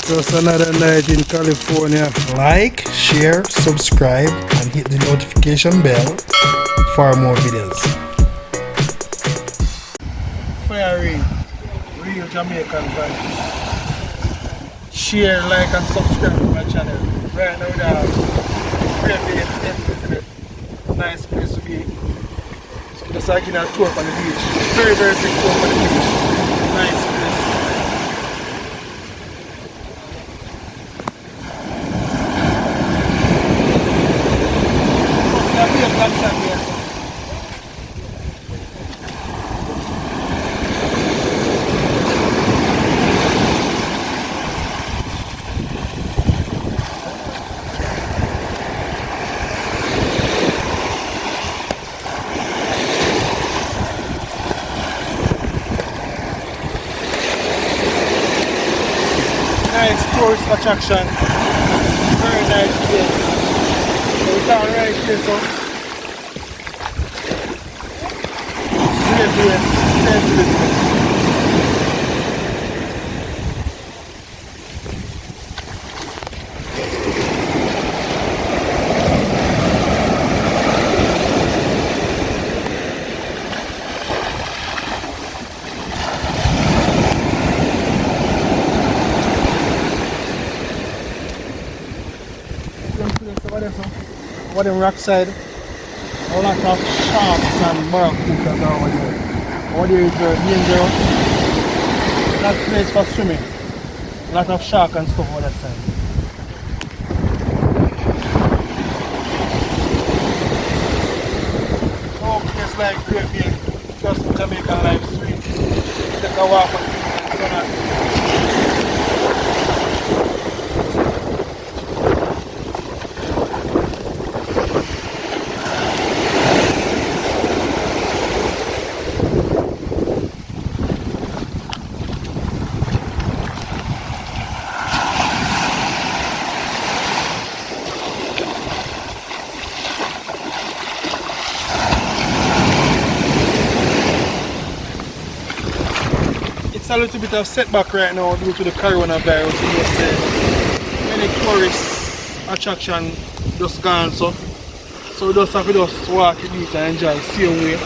Just another night in California. Like, share, subscribe, and hit the notification bell for more videos. Fire rain, real Jamaican vibes. Share, like, and subscribe to my channel. Right now we have St. Elizabeth. Nice place to be. So just like in a tour on the beach. Very, very big tour on the beach. Nice place. Nice tourist attraction. Very nice place. So we found right here, so St. Elizabeth. Over the rock side, a lot of sharks and barracudas are over there. Over there is danger. That place for swimming. A lot of shark and stuff over that side. Oh, place like Great Bay, just Jamaican life sweet. Take a walk on the sun. It's a little bit of setback right now due to the coronavirus. Many tourist attraction just gone, so we just have to just walk the beach and enjoy the same way.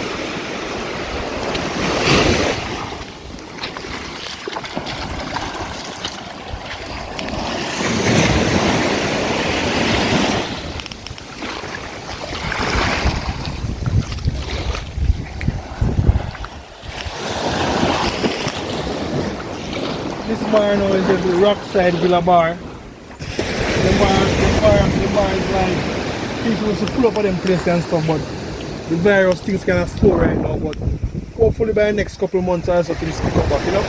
This bar now is the Rockside Villa Bar. The bar is like, people used to pull up at them places and stuff, but the virus things kind of slow right now, but hopefully by the next couple of months or so things pick up back, you know?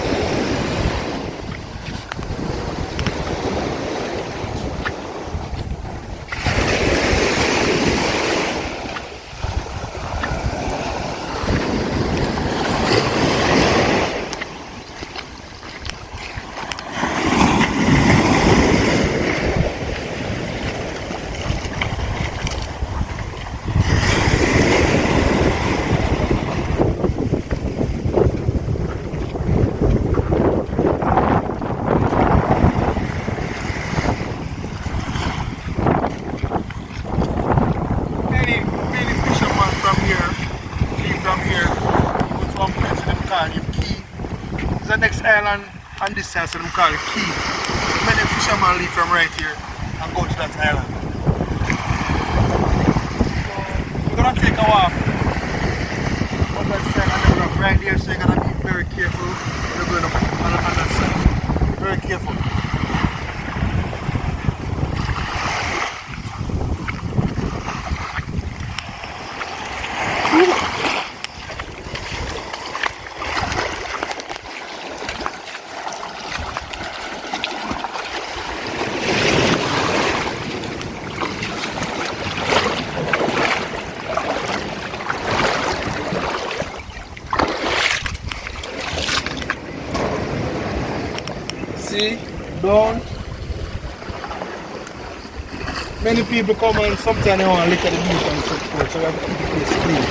The next island on this side, so they call it Key. Many fishermen leave from right here and go to that island. So we're gonna take a walk on that side and then we're right here, so you're gonna be very careful. We're going up on that side. Very careful. See, down. Many people come and sometimes they want to look at the beach and so forth, so we have to keep the place clean.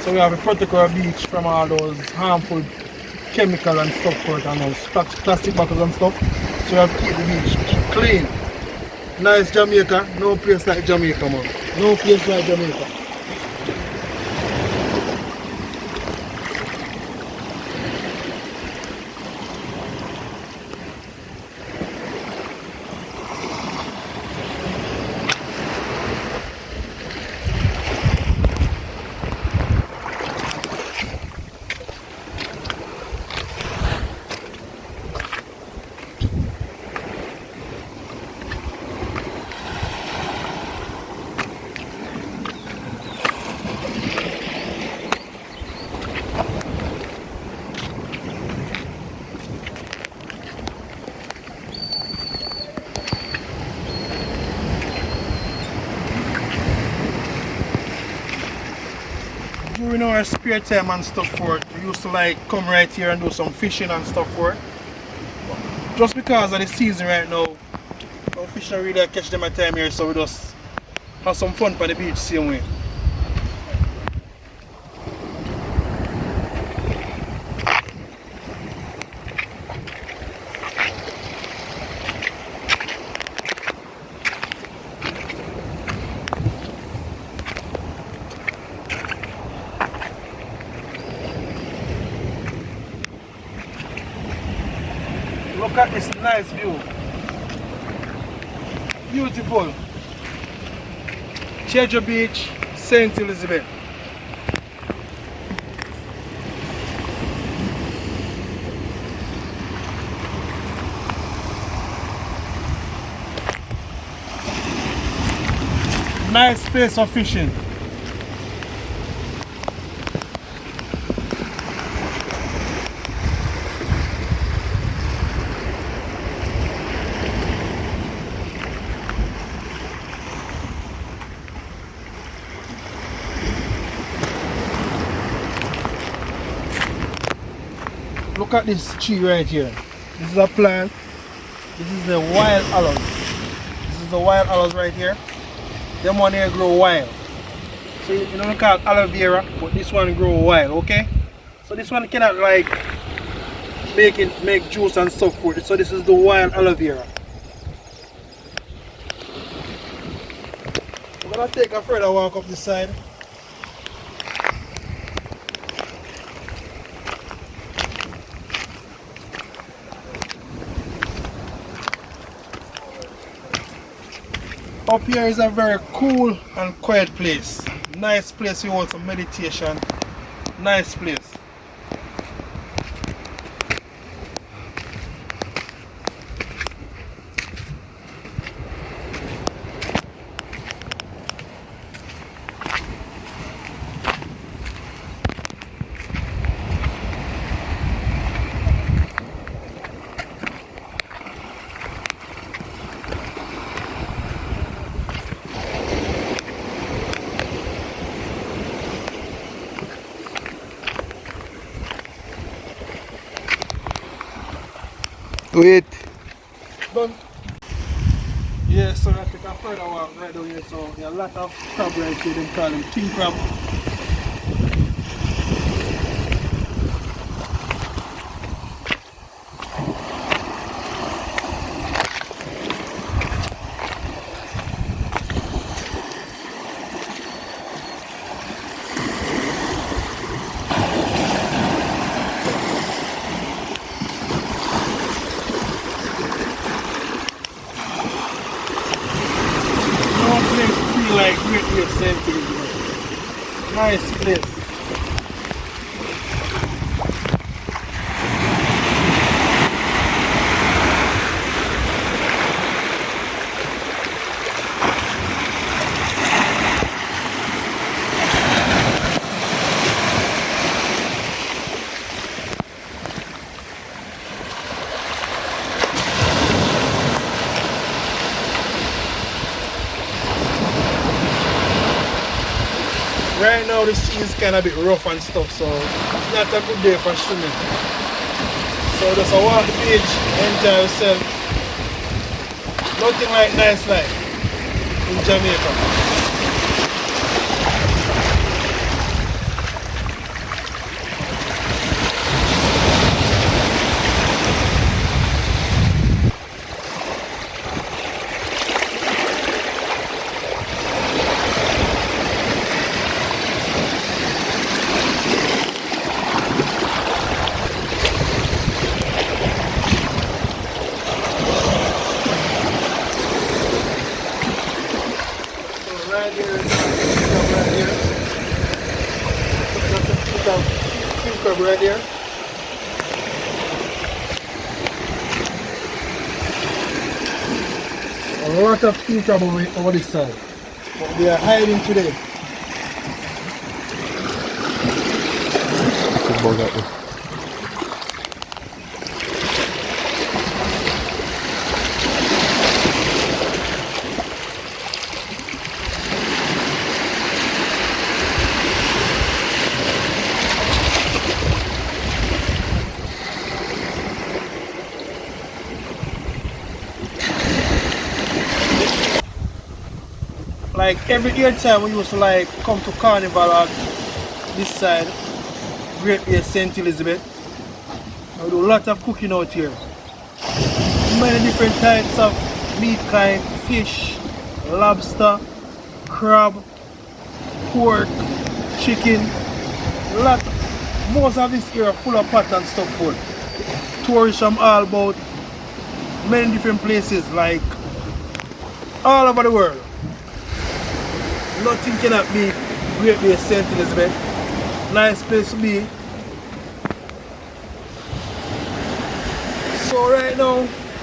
So we have to protect our beach from all those harmful chemical and stuff for it and those plastic bottles and stuff. So you have to keep the beach clean. Nice Jamaica, no place like Jamaica, man. No place like Jamaica. During our spare time and stuff for it, we used to like come right here and do some fishing and stuff for it. Just because of the season right now, our fish don't really catch them at time here, so we just have some fun by the beach same way. Look at this nice view. Beautiful. Chejo Beach, St. Elizabeth. Nice place for fishing. Look at this tree right here. This is a plant. This is the wild aloes. This is the wild aloes right here. Them one here grow wild. So you don't call it aloe vera, but this one grow wild, okay? So this one cannot like make juice and stuff for it. So this is the wild aloe vera. We're gonna take a further walk up this side. Up here is a very cool and quiet place. Nice place you want some meditation. Nice place. Wait. Done. Yeah, so I take a further walk right down here. So there are a lot of crab right here. They call them king crab. Like Great Lakes, St. Elizabeth. Nice place. Right now the sea is kind of a bit rough and stuff, so it's not a good day for swimming. So just walk the beach, enjoy yourself. Nothing like nice life in Jamaica. crab right there. A lot of king crab over this side. But they are hiding today. Bug out there. Like every year time we used to like come to carnival at this side, Great Bay St. Elizabeth. We do a lot of cooking out here. Many different types of meat kind, fish, lobster, crab, pork, chicken. Most of this area full of pot and stuff food. Tourists from all about many different places, like all over the world. Nothing cannot be Great Bay St. Elizabeth. Nice place to be. So right now,